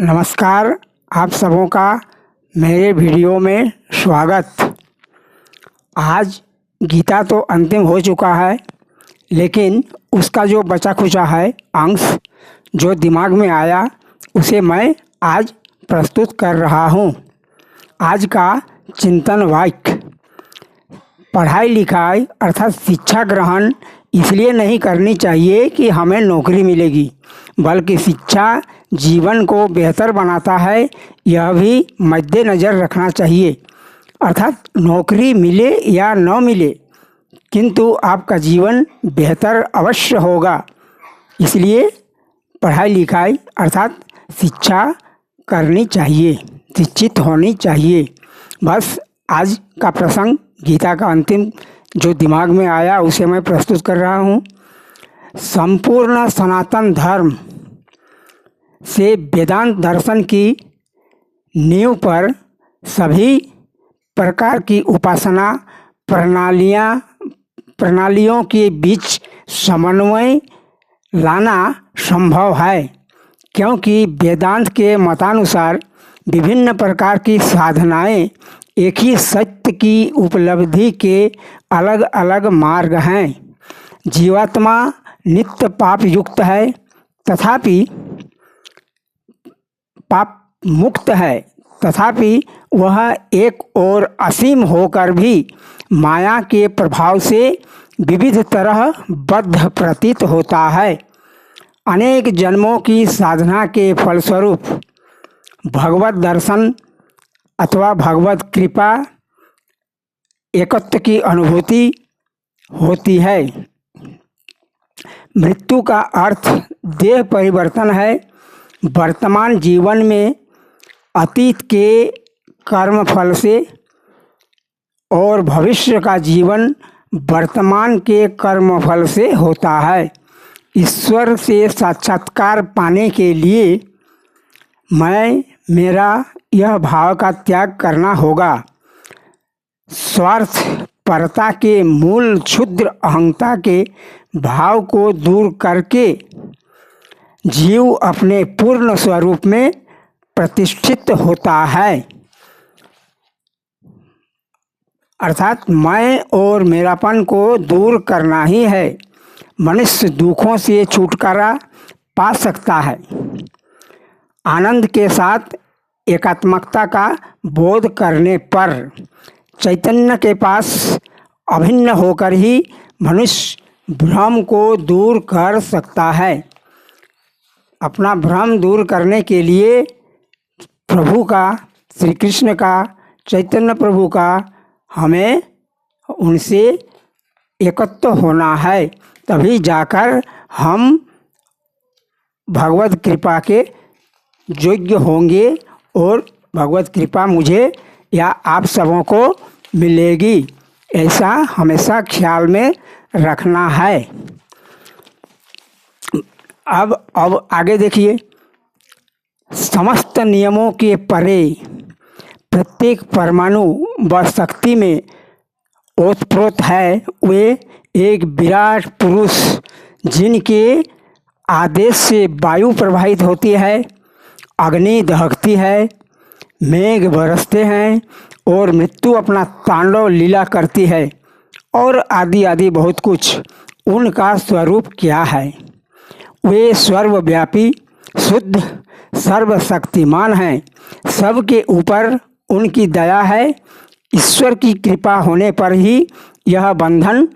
नमस्कार। आप सबों का मेरे वीडियो में स्वागत। आज गीता तो अंतिम हो चुका है, लेकिन उसका जो बचा खुचा है अंश जो दिमाग में आया उसे मैं आज प्रस्तुत कर रहा हूँ। आज का चिंतन वाक्य: पढ़ाई लिखाई अर्थात शिक्षा ग्रहण इसलिए नहीं करनी चाहिए कि हमें नौकरी मिलेगी, बल्कि शिक्षा जीवन को बेहतर बनाता है, यह भी मद्देनज़र रखना चाहिए। अर्थात नौकरी मिले या न मिले, किंतु आपका जीवन बेहतर अवश्य होगा। इसलिए पढ़ाई लिखाई अर्थात शिक्षा करनी चाहिए, शिक्षित होनी चाहिए। बस आज का प्रसंग गीता का अंतिम जो दिमाग में आया उसे मैं प्रस्तुत कर रहा हूँ। संपूर्ण सनातन धर्म से वेदांत दर्शन की नींव पर सभी प्रकार की उपासना प्रणालियों के बीच समन्वय लाना संभव है, क्योंकि वेदांत के मतानुसार विभिन्न प्रकार की साधनाएं एक ही सत्य की उपलब्धि के अलग अलग मार्ग हैं। जीवात्मा नित्य पाप युक्त है, तथापि पाप मुक्त है, तथापि वह एक और असीम होकर भी माया के प्रभाव से विविध तरह बद्ध प्रतीत होता है। अनेक जन्मों की साधना के फलस्वरूप भगवत दर्शन अथवा भगवत कृपा एकत्व की अनुभूति होती है। मृत्यु का अर्थ देह परिवर्तन है। वर्तमान जीवन में अतीत के कर्मफल से और भविष्य का जीवन वर्तमान के कर्मफल से होता है। ईश्वर से साक्षात्कार पाने के लिए मैं मेरा यह भाव का त्याग करना होगा। स्वार्थ परता के मूल क्षुद्र अहंता के भाव को दूर करके जीव अपने पूर्ण स्वरूप में प्रतिष्ठित होता है। अर्थात मैं और मेरापन को दूर करना ही है। मनुष्य दुखों से छुटकारा पा सकता है। आनंद के साथ एकात्मकता का बोध करने पर चैतन्य के पास अभिन्न होकर ही मनुष्य भ्रम को दूर कर सकता है। अपना भ्रम दूर करने के लिए प्रभु का, श्री कृष्ण का, चैतन्य प्रभु का हमें उनसे एकत्व होना है, तभी जाकर हम भगवत कृपा के योग्य होंगे और भगवत कृपा मुझे या आप सबों को मिलेगी। ऐसा हमेशा ख्याल में रखना है। अब आगे देखिए। समस्त नियमों के परे प्रत्येक परमाणु व शक्ति में ओतप्रोत है वे एक विराट पुरुष, जिनके आदेश से वायु प्रवाहित होती है, अग्नि दहकती है, मेघ बरसते हैं और मृत्यु अपना तांडव लीला करती है, और आदि आदि बहुत कुछ। उनका स्वरूप क्या है? वे सर्वव्यापी, शुद्ध, सर्वशक्तिमान हैं। सबके ऊपर उनकी दया है। ईश्वर की कृपा होने पर ही यह बंधन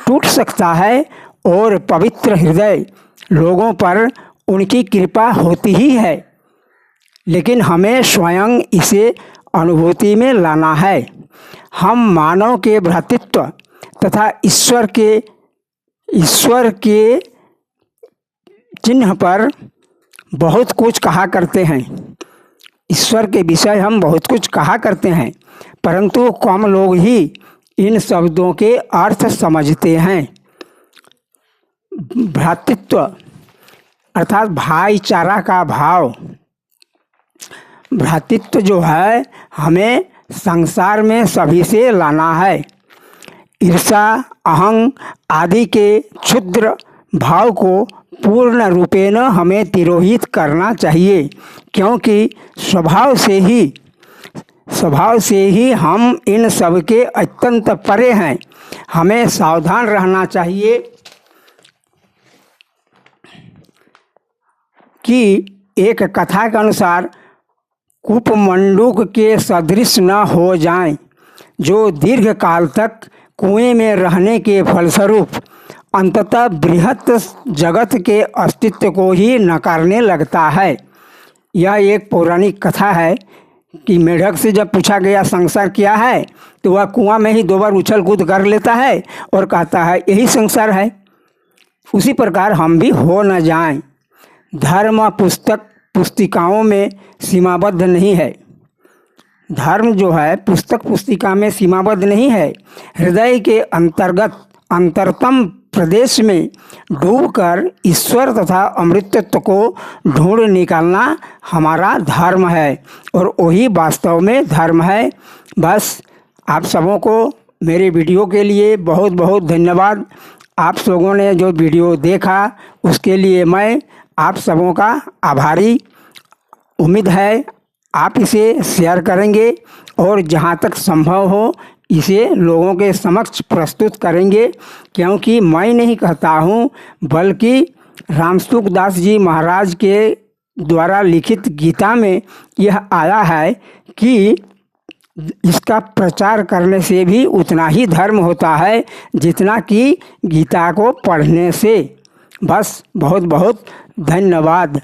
टूट सकता है और पवित्र हृदय लोगों पर उनकी कृपा होती ही है, लेकिन हमें स्वयं इसे अनुभूति में लाना है। हम मानव के भ्रातृत्व तथा ईश्वर के चिन्ह पर बहुत कुछ कहा करते हैं। ईश्वर के विषय हम बहुत कुछ कहा करते हैं, परंतु कम लोग ही इन शब्दों के अर्थ समझते हैं। भ्रातृत्व अर्थात भाईचारा का भाव। भ्रातृत्व जो है हमें संसार में सभी से लाना है। ईर्षा, अहंग आदि के क्षुद्र भाव को पूर्ण रूपेण हमें तिरोहित करना चाहिए, क्योंकि स्वभाव से ही हम इन सब के अत्यंत परे हैं। हमें सावधान रहना चाहिए कि एक कथा के अनुसार कूपमंडूक के सदृश न हो जाएं, जो दीर्घ काल तक कुएं में रहने के फलस्वरूप अंततः बृहत जगत के अस्तित्व को ही नकारने लगता है। यह एक पौराणिक कथा है कि मेढक से जब पूछा गया संसार क्या है, तो वह कुआं में ही 2 बार उछल कूद कर लेता है और कहता है यही संसार है। उसी प्रकार हम भी हो न जाएं। धर्म पुस्तिकाओं में सीमाबद्ध नहीं है। धर्म जो है पुस्तक पुस्तिका में सीमाबद्ध नहीं है। हृदय के अंतरतम प्रदेश में डूबकर ईश्वर तथा अमृतत्व को ढूंढ निकालना हमारा धर्म है, और वही वास्तव में धर्म है। बस आप सबों को मेरे वीडियो के लिए बहुत बहुत धन्यवाद। आप लोगों ने जो वीडियो देखा उसके लिए मैं आप सबों का आभारी। उम्मीद है आप इसे शेयर करेंगे और जहाँ तक संभव हो इसे लोगों के समक्ष प्रस्तुत करेंगे, क्योंकि मैं नहीं कहता हूँ बल्कि रामसुखदास जी महाराज के द्वारा लिखित गीता में यह आया है कि इसका प्रचार करने से भी उतना ही धर्म होता है जितना कि गीता को पढ़ने से। बस बहुत बहुत धन्यवाद।